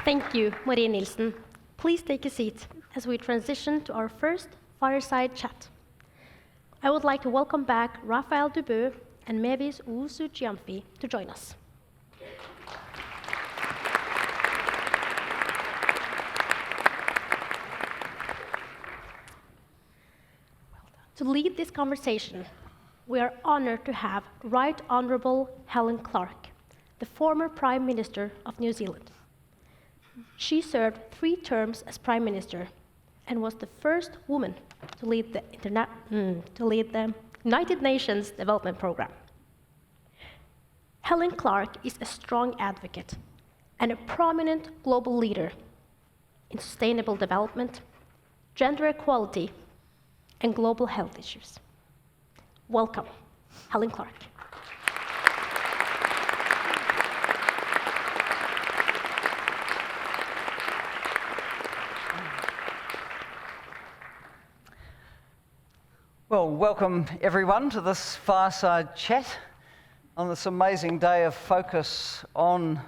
Thank you, Marie Nielsen. Please take a seat as we transition to our first Fireside chat. I would like to welcome back Rafael Dubeux and Mavis Owusu-Gyamfi to join us. To lead this conversation, we are honored to have Right Honourable Helen Clark, the former Prime Minister of New Zealand. She served 3 terms as Prime Minister and was the first woman to lead the United Nations Development Programme. Helen Clark is a strong advocate and a prominent global leader in sustainable development, gender equality, and global health issues. Welcome, Helen Clark. Well, welcome everyone to this Fireside chat on this amazing day of focus on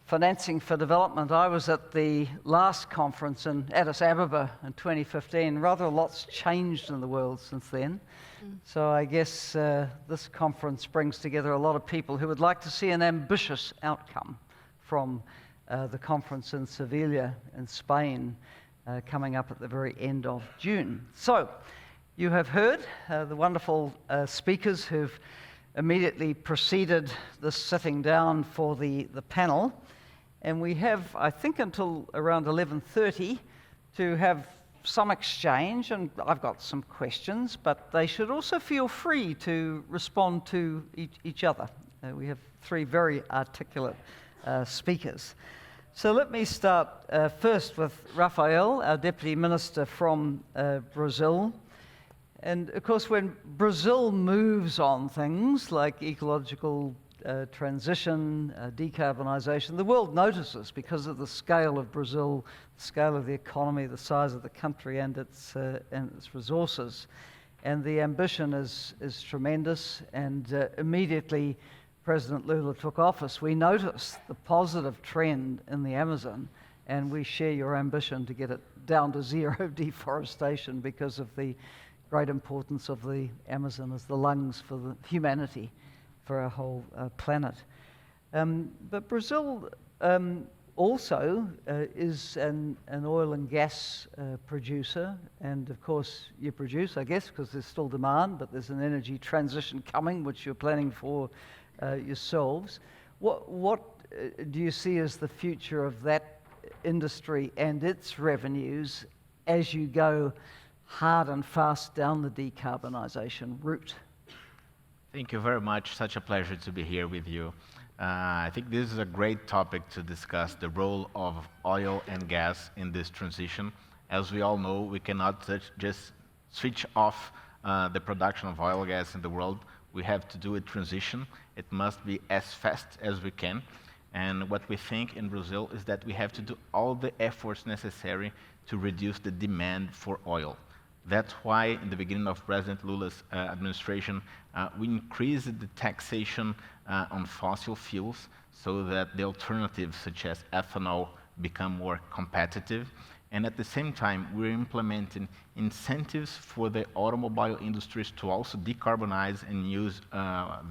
financing for development. I was at the last conference in Addis Ababa in 2015. Rather a lot's changed in the world since then. So I guess this conference brings together a lot of people who would like to see an ambitious outcome from the conference in Sevilla in Spain coming up at the very end of June. So you have heard the wonderful speakers who've immediately preceded this sitting down for the panel. And we have, I think, until around 11:30 to have some exchange, and I've got some questions, but they should also feel free to respond to each other. We have 3 very articulate speakers. So let me start first with Rafael, our Deputy Minister from Brazil. And of course, when Brazil moves on things like ecological transition, decarbonisation, the world notices because of the scale of Brazil, the scale of the economy, the size of the country and its resources. And the ambition is tremendous, and immediately President Lula took office, we noticed the positive trend in the Amazon, and we share your ambition to get it down to zero deforestation because of the great importance of the Amazon as the lungs for the humanity, for our whole planet. But Brazil also is an oil and gas producer, and of course you produce, I guess, because there's still demand, but there's an energy transition coming, which you're planning for yourselves. What do you see as the future of that industry and its revenues as you go hard and fast down the decarbonisation route? Thank you very much. Such a pleasure to be here with you. I think this is a great topic to discuss the role of oil and gas in this transition. As we all know, we cannot just switch off the production of oil and gas in the world. We have to do a transition. It must be as fast as we can. And what we think in Brazil is that we have to do all the efforts necessary to reduce the demand for oil. That's why in the beginning of President Lula's administration, we increased the taxation on fossil fuels so that the alternatives such as ethanol become more competitive. And at the same time, we're implementing incentives for the automobile industries to also decarbonize and use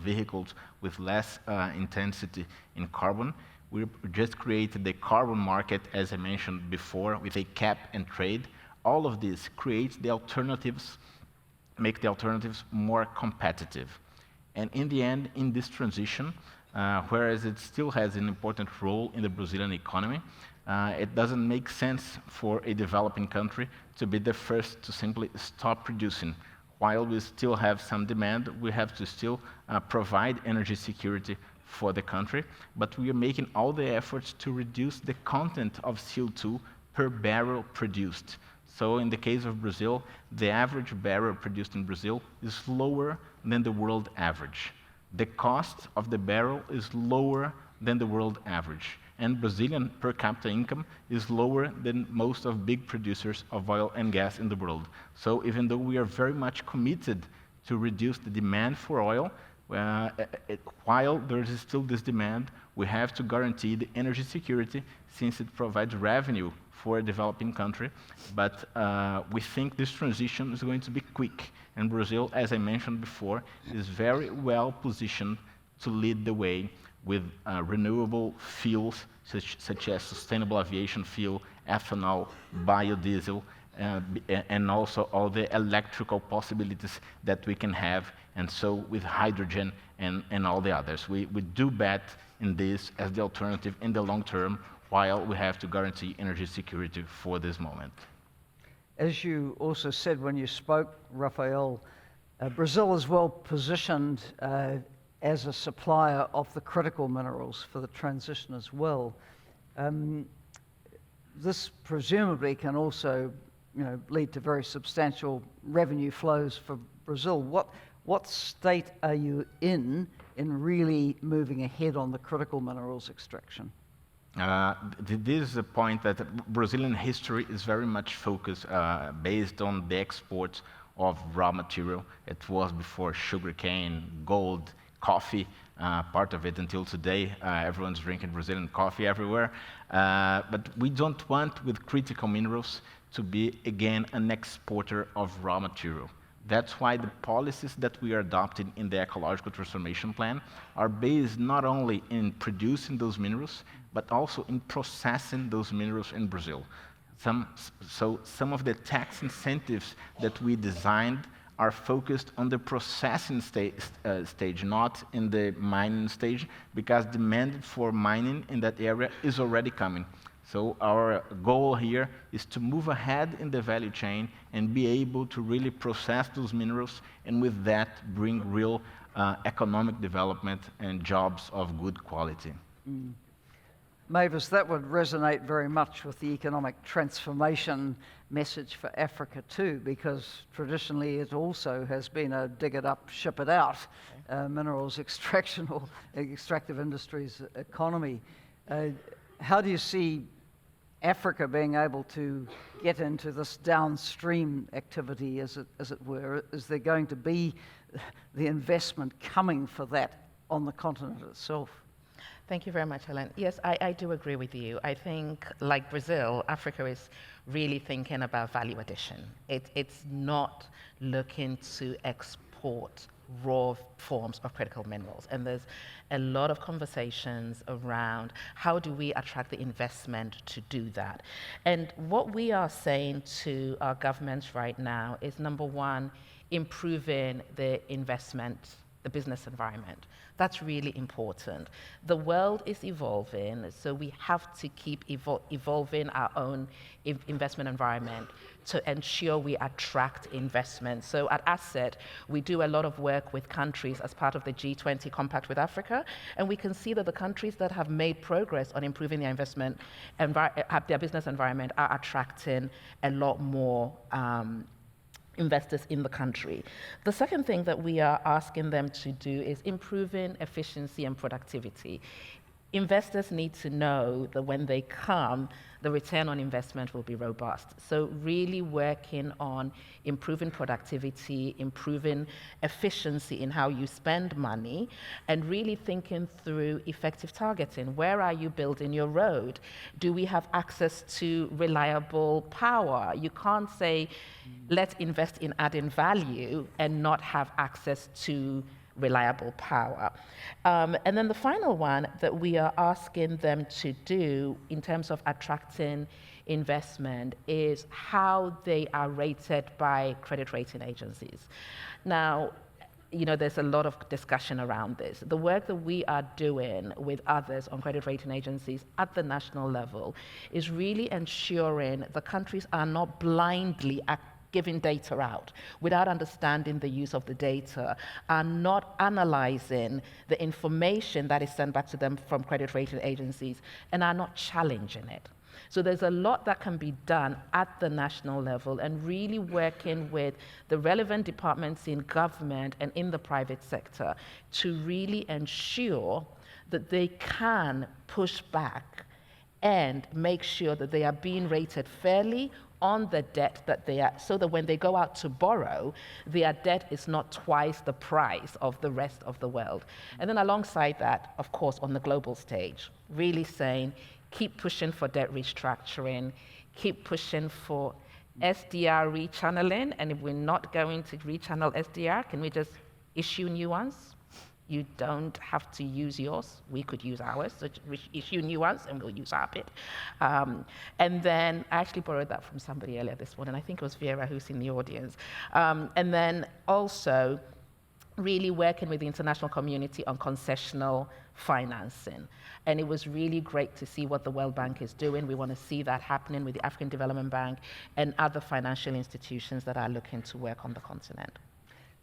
vehicles with less intensity in carbon. We just created the carbon market, as I mentioned before, with a cap and trade. All of this creates the alternatives, make the alternatives more competitive. And in the end, in this transition, whereas it still has an important role in the Brazilian economy, it doesn't make sense for a developing country to be the first to simply stop producing. While we still have some demand, we have to still provide energy security for the country, but we are making all the efforts to reduce the content of CO2 per barrel produced. So in the case of Brazil, the average barrel produced in Brazil is lower than the world average. The cost of the barrel is lower than the world average. And Brazilian per capita income is lower than most of big producers of oil and gas in the world. So even though we are very much committed to reduce the demand for oil, While there is still this demand, we have to guarantee the energy security since it provides revenue for a developing country. But we think this transition is going to be quick. And Brazil, as I mentioned before, is very well positioned to lead the way with renewable fuels such as sustainable aviation fuel, ethanol, biodiesel, and also all the electrical possibilities that we can have, and so with hydrogen and all the others. We do bet in this as the alternative in the long term, while we have to guarantee energy security for this moment. As you also said when you spoke, Rafael, Brazil is well positioned as a supplier of the critical minerals for the transition as well. This presumably can also, lead to very substantial revenue flows for Brazil. What state are you in really moving ahead on the critical minerals extraction? This is a point that Brazilian history is very much focused based on the exports of raw material. It was before sugarcane, gold, coffee, part of it until today. Everyone's drinking Brazilian coffee everywhere. But we don't want, with critical minerals, to be, again, an exporter of raw material. That's why the policies that we are adopting in the ecological transformation plan are based not only in producing those minerals, but also in processing those minerals in Brazil. So some of the tax incentives that we designed are focused on the processing stage, not in the mining stage, because demand for mining in that area is already coming. So our goal here is to move ahead in the value chain and be able to really process those minerals, and with that bring real economic development and jobs of good quality. Mavis, that would resonate very much with the economic transformation message for Africa too, because traditionally it also has been a dig it up, ship it out, minerals extraction or extractive industries economy. How do you see Africa being able to get into this downstream activity, as it were? Is there going to be the investment coming for that on the continent itself? Thank you very much, Helen. Yes, I do agree with you. I think, like Brazil, Africa is really thinking about value addition. It's not looking to export raw forms of critical minerals. And there's a lot of conversations around how do we attract the investment to do that. And what we are saying to our governments right now is, number one, improving the investment, the business environment. That's really important. The world is evolving, so we have to keep evolving our own investment environment to ensure we attract investment. So at Asset, we do a lot of work with countries as part of the G20 Compact with Africa, and we can see that the countries that have made progress on improving their investment, their business environment, are attracting a lot more investors in the country. The second thing that we are asking them to do is improving efficiency and productivity. Investors need to know that when they come, the return on investment will be robust. So really working on improving productivity, improving efficiency in how you spend money, and really thinking through effective targeting. Where are you building your road? Do we have access to reliable power? You can't say, let's invest in adding value and not have access to reliable power. And then the final one that we are asking them to do in terms of attracting investment is how they are rated by credit rating agencies. Now, there's a lot of discussion around this. The work that we are doing with others on credit rating agencies at the national level is really ensuring the countries are not blindly giving data out without understanding the use of the data, are not analyzing the information that is sent back to them from credit rating agencies, and are not challenging it. So there's a lot that can be done at the national level, and really working with the relevant departments in government and in the private sector to really ensure that they can push back and make sure that they are being rated fairly, on the debt that they are, so that when they go out to borrow, their debt is not twice the price of the rest of the world. And then alongside that, of course, on the global stage, really saying, keep pushing for debt restructuring, keep pushing for SDR rechanneling, and if we're not going to rechannel SDR, can we just issue new ones? You don't have to use yours. We could use ours, so issue new ones, and we'll use our bit. And then I actually borrowed that from somebody earlier this morning. I think it was Vera, who's in the audience. And then also really working with the international community on concessional financing. And it was really great to see what the World Bank is doing. We want to see that happening with the African Development Bank and other financial institutions that are looking to work on the continent.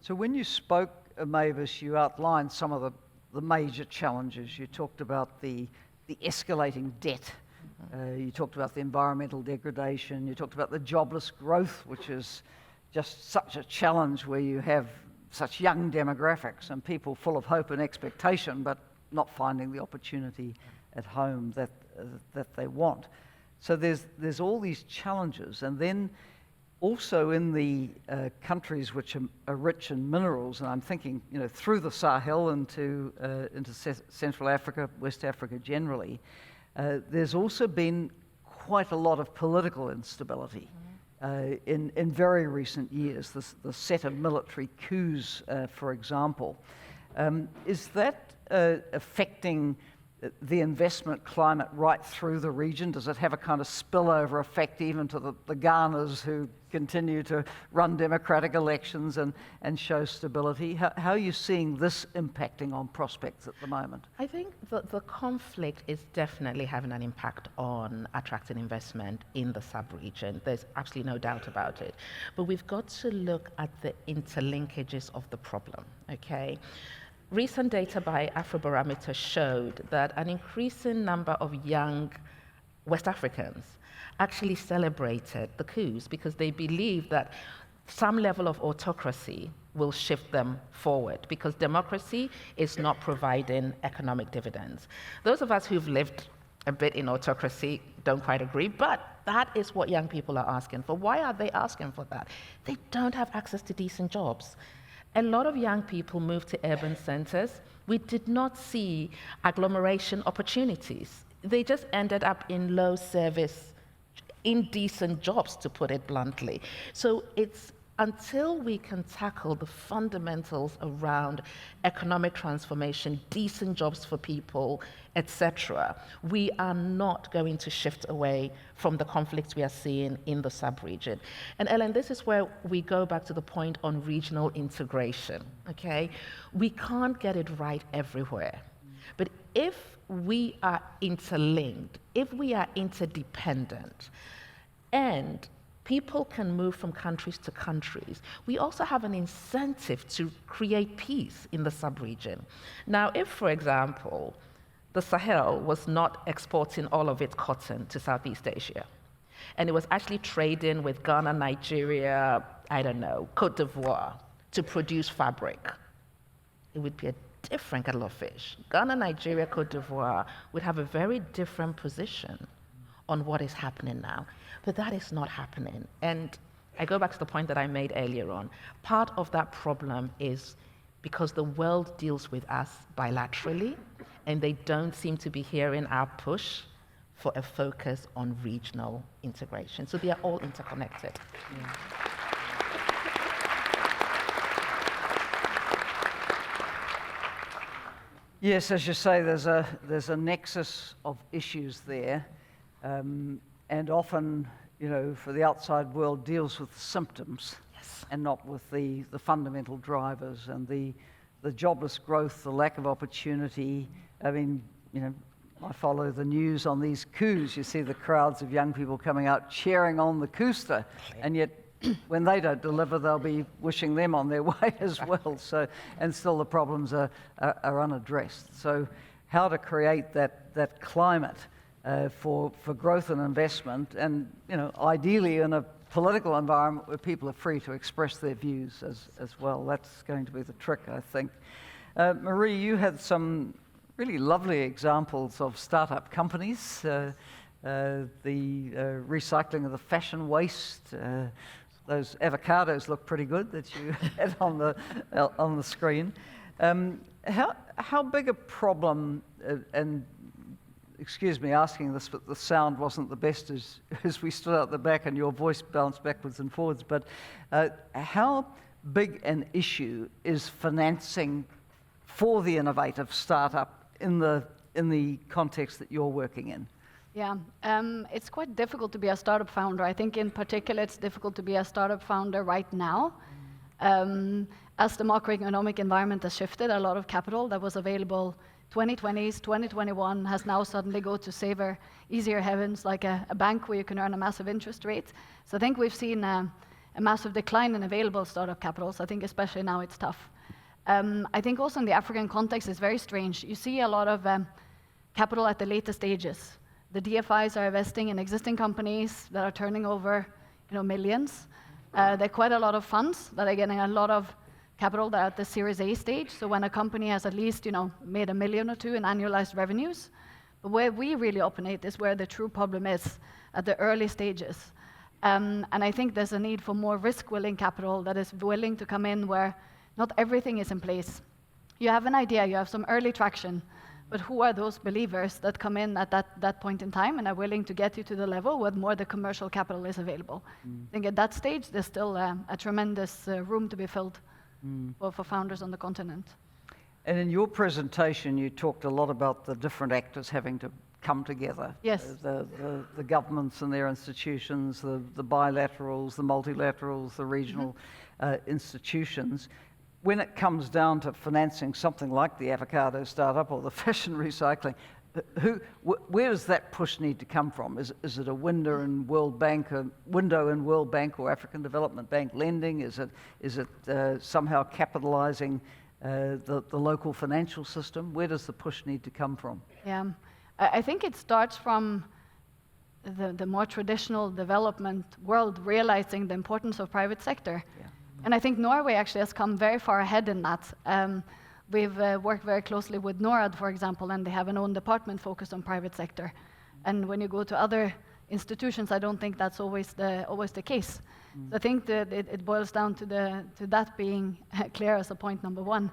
So when you spoke, Mavis, you outlined some of the major challenges. You talked about the escalating debt. You talked about the environmental degradation. You talked about the jobless growth, which is just such a challenge where you have such young demographics and people full of hope and expectation, but not finding the opportunity at home that they want. So there's all these challenges, and then also in the countries which are rich in minerals, and I'm thinking, through the Sahel into Central Africa, West Africa generally, there's also been quite a lot of political instability in very recent years. The set of military coups, for example, is that affecting the investment climate right through the region? Does it have a kind of spillover effect even to the Ghanas who continue to run democratic elections and show stability? How are you seeing this impacting on prospects at the moment? I think the conflict is definitely having an impact on attracting investment in the sub-region. There's absolutely no doubt about it. But we've got to look at the interlinkages of the problem, okay? Recent data by Afrobarometer showed that an increasing number of young West Africans actually celebrated the coups because they believe that some level of autocracy will shift them forward, because democracy is not providing economic dividends. Those of us who've lived a bit in autocracy don't quite agree, but that is what young people are asking for. Why are they asking for that? They don't have access to decent jobs. A lot of young people moved to urban centers. We did not see agglomeration opportunities. They just ended up in low service, indecent jobs, to put it bluntly. So it's until we can tackle the fundamentals around economic transformation, decent jobs for people, etc., we are not going to shift away from the conflicts we are seeing in the sub-region. And Helen, this is where we go back to the point on regional integration, okay? We can't get it right everywhere. But if we are interlinked, if we are interdependent, and people can move from countries to countries, we also have an incentive to create peace in the sub-region. Now, if, for example, the Sahel was not exporting all of its cotton to Southeast Asia, and it was actually trading with Ghana, Nigeria, Cote d'Ivoire, to produce fabric, it would be a different kettle of fish. Ghana, Nigeria, Cote d'Ivoire would have a very different position on what is happening now. But that is not happening. And I go back to the point that I made earlier on. Part of that problem is because the world deals with us bilaterally, and they don't seem to be hearing our push for a focus on regional integration. So they are all interconnected. Yeah. Yes, as you say, there's a nexus of issues there. And often, for the outside world, deals with symptoms, yes, and not with the fundamental drivers and the jobless growth, the lack of opportunity. I mean, I follow the news on these coups. You see the crowds of young people coming out cheering on the couster, and yet when they don't deliver, they'll be wishing them on their way as well. So, and still the problems are unaddressed. So, how to create that climate for growth and investment, and ideally in a political environment where people are free to express their views as well. That's going to be the trick, I think. Marie, you had some really lovely examples of startup companies the recycling of the fashion waste. Those avocados look pretty good that you had on the screen. How big a problem, and excuse me asking this, but the sound wasn't the best as we stood out the back and your voice bounced backwards and forwards, but how big an issue is financing for the innovative startup in the context that you're working in? Yeah, it's quite difficult to be a startup founder. I think in particular it's difficult to be a startup founder right now. As the macroeconomic environment has shifted, a lot of capital that was available 2020s, 2021 has now suddenly go to safer, easier heavens, like a bank where you can earn a massive interest rate. So I think we've seen a massive decline in available startup capitals. I think especially now it's tough. I think also in the African context it's very strange. You see a lot of capital at the later stages. The DFIs are investing in existing companies that are turning over, millions. There are quite a lot of funds that are getting a lot of capital that are at the Series A stage. So when a company has at least, made $1 million or $2 million in annualized revenues, but where we really operate is where the true problem is at the early stages. And I think there's a need for more risk-willing capital that is willing to come in where not everything is in place. You have an idea, you have some early traction, but who are those believers that come in at that point in time and are willing to get you to the level where more the commercial capital is available? I think at that stage, there's still a tremendous room to be filled for founders on the continent. And in your presentation, you talked a lot about the different actors having to come together. Yes. The governments and their institutions, the bilaterals, the multilaterals, the regional institutions. When it comes down to financing something like the avocado startup or the fashion recycling, where does that push need to come from? Is it a window in World Bank or African Development Bank lending? Is it somehow capitalizing the local financial system? Where does the push need to come from? Yeah, I think it starts from the more traditional development world realizing the importance of private sector. Yeah. And I think Norway actually has come very far ahead in that. We've worked very closely with Norad, for example, and they have an own department focused on private sector. And when you go to other institutions, I don't think that's always the case. So I think that it boils down to that being clear as a point number one.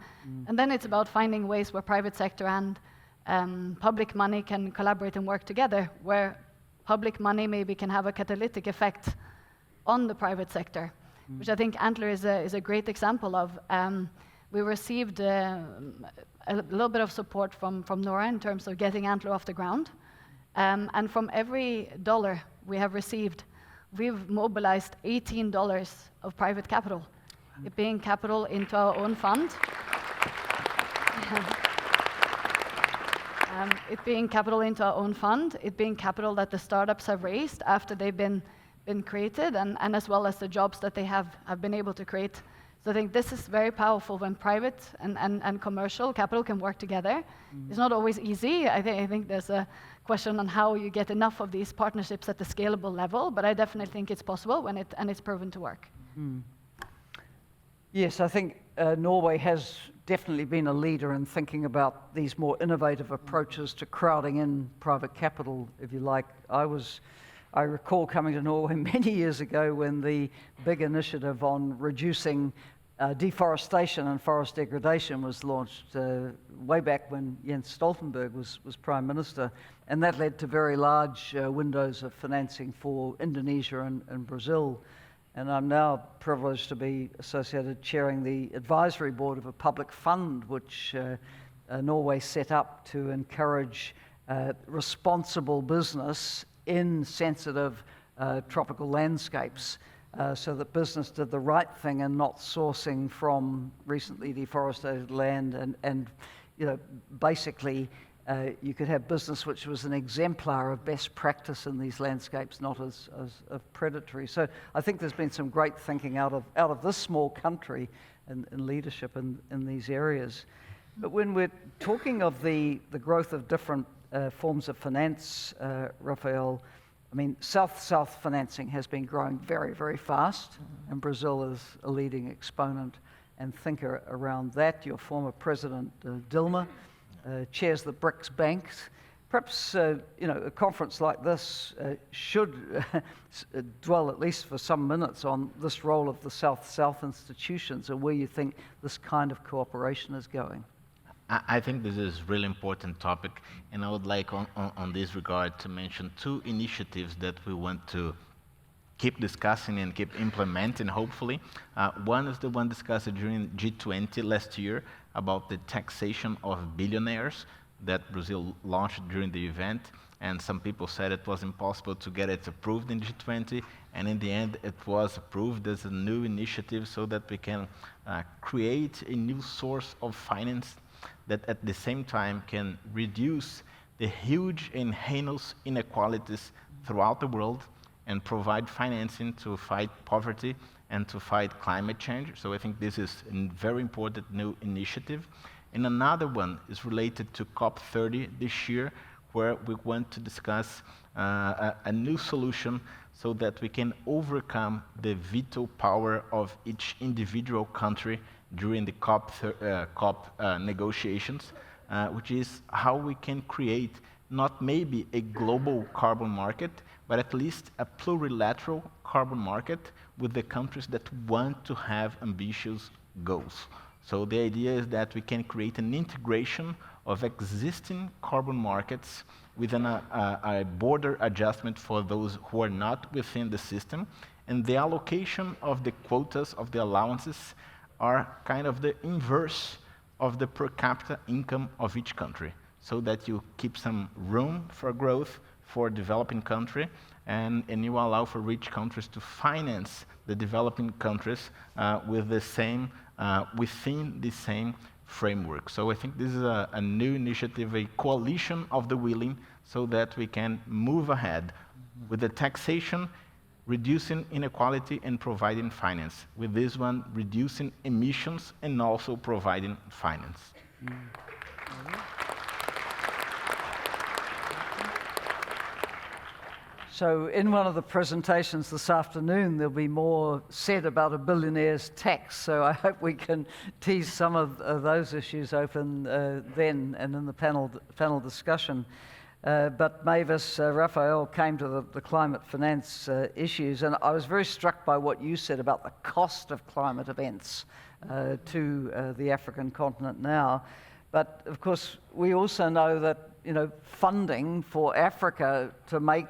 And then it's about finding ways where private sector and public money can collaborate and work together, where public money maybe can have a catalytic effect on the private sector, which I think Antler is a great example of. We received a little bit of support from Norad in terms of getting Antler off the ground. And from every dollar we have received, we've mobilized $18 of private capital. It being capital into our own fund. It being capital into our own fund, it being capital that the startups have raised after they've been created, and as well as the jobs that they have been able to create. So I think this is very powerful when private and commercial capital can work together. It's not always easy. I think there's a question on how you get enough of these partnerships at the scalable level, but I definitely think it's possible when it's proven to work. Yes, I think Norway has definitely been a leader in thinking about these more innovative approaches to crowding in private capital, if you like. I recall coming to Norway many years ago when the big initiative on reducing deforestation and forest degradation was launched way back when Jens Stoltenberg was Prime Minister, and that led to very large windows of financing for Indonesia and Brazil. And I'm now privileged to be associated chairing the advisory board of a public fund which Norway set up to encourage responsible business in sensitive tropical landscapes, so that business did the right thing and not sourcing from recently deforested land, and basically you could have business which was an exemplar of best practice in these landscapes, not as predatory. So I think there's been some great thinking out of this small country and leadership in these areas. But when we're talking of the growth of different forms of finance, Rafael, I mean, South-South financing has been growing very, very fast, and Brazil is a leading exponent and thinker around that. Your former president, Dilma, chairs the BRICS banks. Perhaps a conference like this should dwell at least for some minutes on this role of the South-South institutions and where you think this kind of cooperation is going. I think this is a really important topic, and I would like on this regard to mention two initiatives that we want to keep discussing and keep implementing, hopefully. One is the one discussed during G20 last year about the taxation of billionaires that Brazil launched during the event, and some people said it was impossible to get it approved in G20, and in the end it was approved as a new initiative so that we can create a new source of finance that at the same time can reduce the huge and heinous inequalities throughout the world and provide financing to fight poverty and to fight climate change. So I think this is a very important new initiative. And another one is related to COP30 this year, where we want to discuss a new solution so that we can overcome the veto power of each individual country during the COP negotiations, which is how we can create not maybe a global carbon market, but at least a plurilateral carbon market with the countries that want to have ambitious goals. So the idea is that we can create an integration of existing carbon markets with a border adjustment for those who are not within the system, and the allocation of the quotas of the allowances are kind of the inverse of the per capita income of each country, so that you keep some room for growth for developing country, and you allow for rich countries to finance the developing countries with the same, within the same framework. So I think this is a new initiative, a coalition of the willing, so that we can move ahead with the taxation, reducing inequality and providing finance. With this one, reducing emissions and also providing finance. So in one of the presentations this afternoon, there'll be more said about a billionaire's tax. So I hope we can tease some of those issues open then and in the panel discussion. But Mavis, Rafael came to the climate finance issues, and I was very struck by what you said about the cost of climate events to the African continent now. But of course, we also know that funding for Africa to make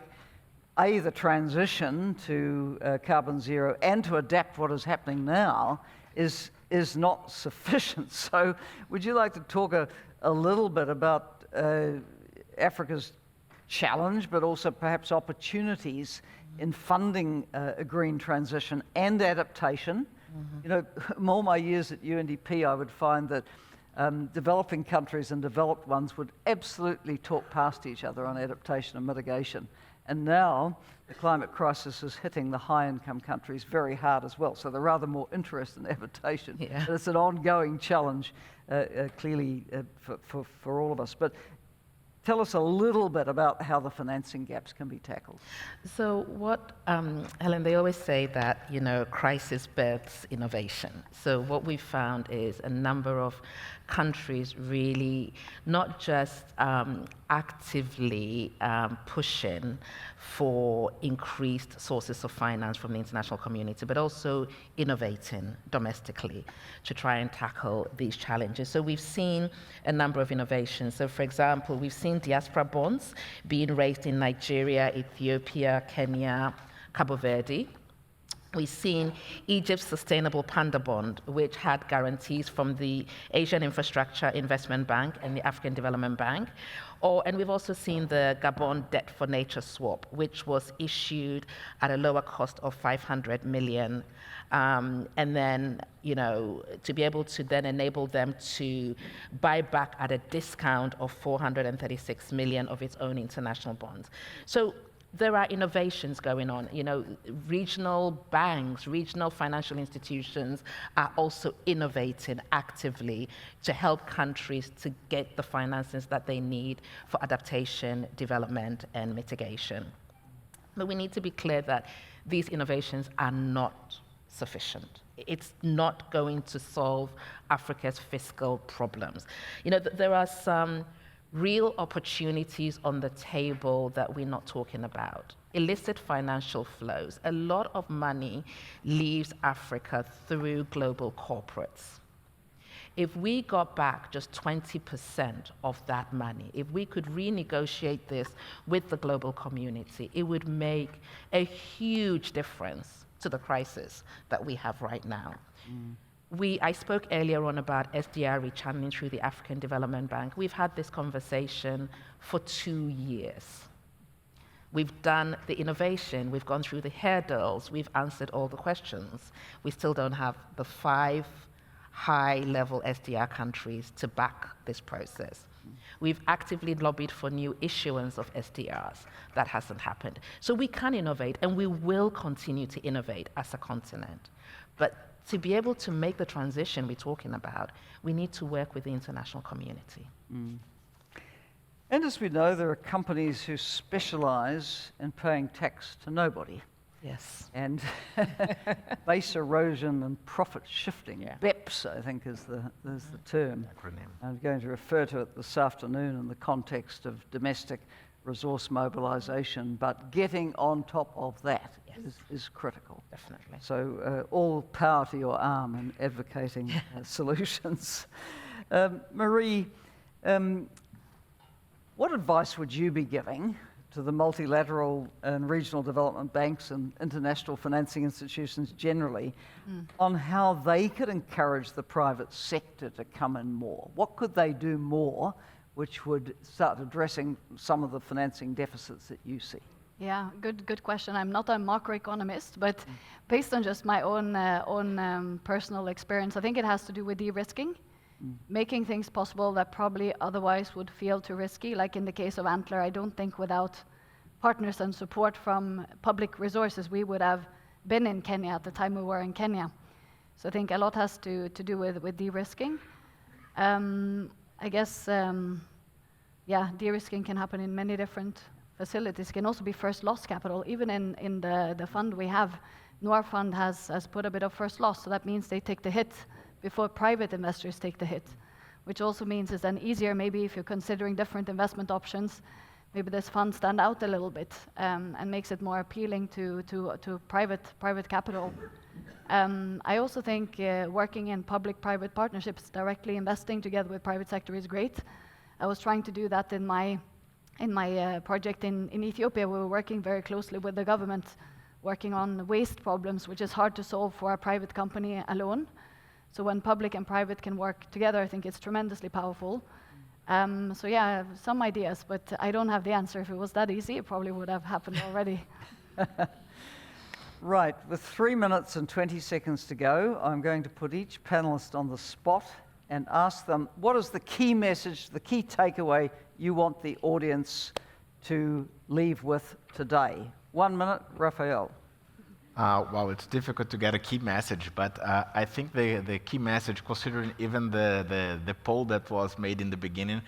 the transition to carbon zero and to adapt what is happening now is not sufficient. So would you like to talk a little bit about Africa's challenge, but also perhaps opportunities in funding a green transition and adaptation? Mm-hmm. All my years at UNDP, I would find that developing countries and developed ones would absolutely talk past each other on adaptation and mitigation. And now the climate crisis is hitting the high-income countries very hard as well. So they're rather more interested in adaptation. Yeah. But it's an ongoing challenge, clearly, for all of us. But tell us a little bit about how the financing gaps can be tackled. So what, Helen, they always say that, crisis births innovation. So what we found is a number of countries really not just actively pushing for increased sources of finance from the international community, but also innovating domestically to try and tackle these challenges. So we've seen a number of innovations. So for example, we've seen diaspora bonds being raised in Nigeria, Ethiopia, Kenya, Cabo Verde. We've seen Egypt's Sustainable Panda Bond, which had guarantees from the Asian Infrastructure Investment Bank and the African Development Bank. And we've also seen the Gabon Debt for Nature swap, which was issued at a lower cost of 500 million. And then, to be able to then enable them to buy back at a discount of 436 million of its own international bonds. So there are innovations going on. Regional banks, regional financial institutions are also innovating actively to help countries to get the finances that they need for adaptation, development, and mitigation. But we need to be clear that these innovations are not sufficient. It's not going to solve Africa's fiscal problems. There are some real opportunities on the table that we're not talking about. Illicit financial flows. A lot of money leaves Africa through global corporates. If we got back just 20% of that money, if we could renegotiate this with the global community, it would make a huge difference to the crisis that we have right now. I spoke earlier on about SDR rechanneling through the African Development Bank. We've had this conversation for 2 years. We've done the innovation, we've gone through the hurdles, we've answered all the questions. We still don't have the 5 high-level SDR countries to back this process. We've actively lobbied for new issuance of SDRs. That hasn't happened. So we can innovate, and we will continue to innovate as a continent. But to be able to make the transition we're talking about, we need to work with the international community. And as we know, there are companies who specialize in paying tax to nobody. Yes. And base erosion and profit shifting, Yeah. BEPS, I think is the term. Acronym. I'm going to refer to it this afternoon in the context of domestic resource mobilization, but getting on top of that is critical. Definitely. So all power to your arm in advocating solutions. Marie, what advice would you be giving to the multilateral and regional development banks and international financing institutions generally on how they could encourage the private sector to come in more? What could they do more which would start addressing some of the financing deficits that you see? Yeah, good question. I'm not a macroeconomist, but based on just my own personal experience, I think it has to do with de-risking, making things possible that probably otherwise would feel too risky. Like in the case of Antler, I don't think without partners and support from public resources, we would have been in Kenya at the time we were in Kenya. So I think a lot has to do with de-risking. I guess, de-risking can happen in many different facilities. It can also be first loss capital. Even in the fund we have, Norad Fund has put a bit of first loss, so that means they take the hit before private investors take the hit, which also means it's then easier, maybe if you're considering different investment options, maybe this fund stand out a little bit and makes it more appealing to private capital. I also think working in public-private partnerships, directly investing together with private sector is great. I was trying to do that in my project in Ethiopia. We were working very closely with the government, working on waste problems, which is hard to solve for a private company alone. So when public and private can work together, I think it's tremendously powerful. So yeah, I have some ideas, but I don't have the answer. If it was that easy, it probably would have happened already. Right, with 3 minutes and 20 seconds to go, I'm going to put each panelist on the spot and ask them, what is the key message, the key takeaway you want the audience to leave with today? 1 minute, Rafael. Well, it's difficult to get a key message, but I think the key message, considering even the poll that was made in the beginning,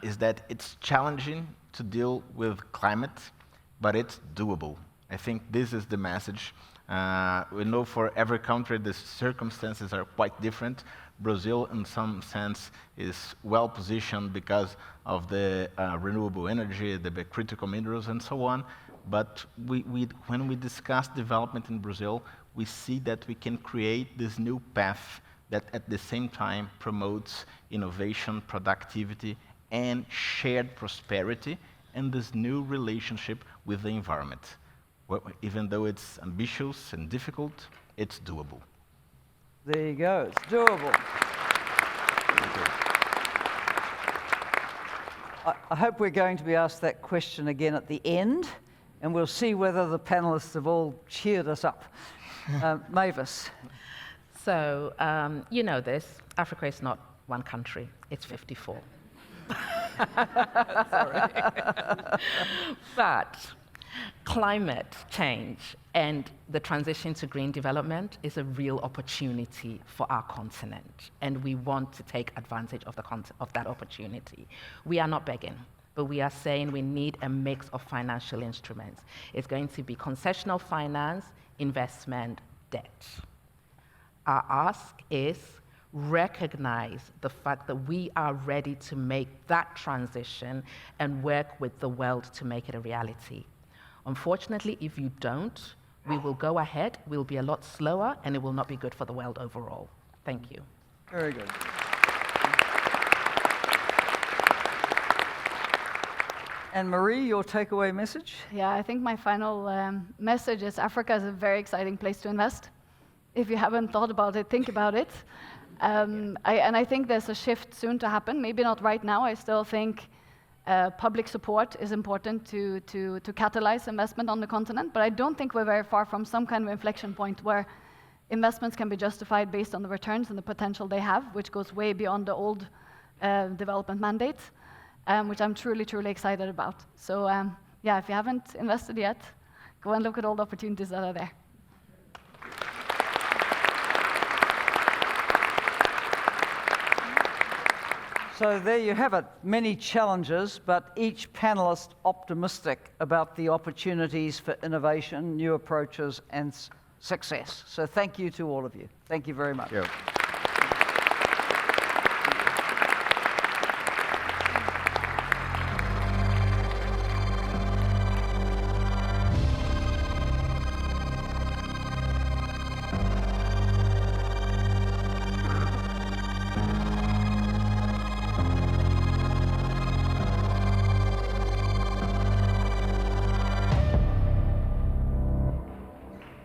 is that it's challenging to deal with climate, but it's doable. I think this is the message. We know for every country the circumstances are quite different. Brazil, in some sense, is well positioned because of the renewable energy, the critical minerals, and so on. But when we discuss development in Brazil, we see that we can create this new path that at the same time promotes innovation, productivity, and shared prosperity, and this new relationship with the environment. Well, even though it's ambitious and difficult, it's doable. There you go, it's doable. I hope we're going to be asked that question again at the end, and we'll see whether the panelists have all cheered us up. Mavis. So, you know this, Africa is not one country, it's 54. Sorry. But climate change and the transition to green development is a real opportunity for our continent, and we want to take advantage of that opportunity. We are not begging, but we are saying we need a mix of financial instruments. It's going to be concessional finance, investment, debt. Our ask is recognize the fact that we are ready to make that transition and work with the world to make it a reality. Unfortunately, if you don't, we will go ahead, we'll be a lot slower, and it will not be good for the world overall. Thank you. Very good. And Marie, your takeaway message? Yeah, I think my final message is Africa is a very exciting place to invest. If you haven't thought about it, think about it. And I think there's a shift soon to happen, maybe not right now. I still think public support is important to catalyze investment on the continent, but I don't think we're very far from some kind of inflection point where investments can be justified based on the returns and the potential they have, which goes way beyond the old development mandates, which I'm truly, truly excited about. So yeah, if you haven't invested yet, go and look at all the opportunities that are there. So there you have it, many challenges, but each panelist optimistic about the opportunities for innovation, new approaches, and success. So thank you to all of you. Thank you very much. Thank you.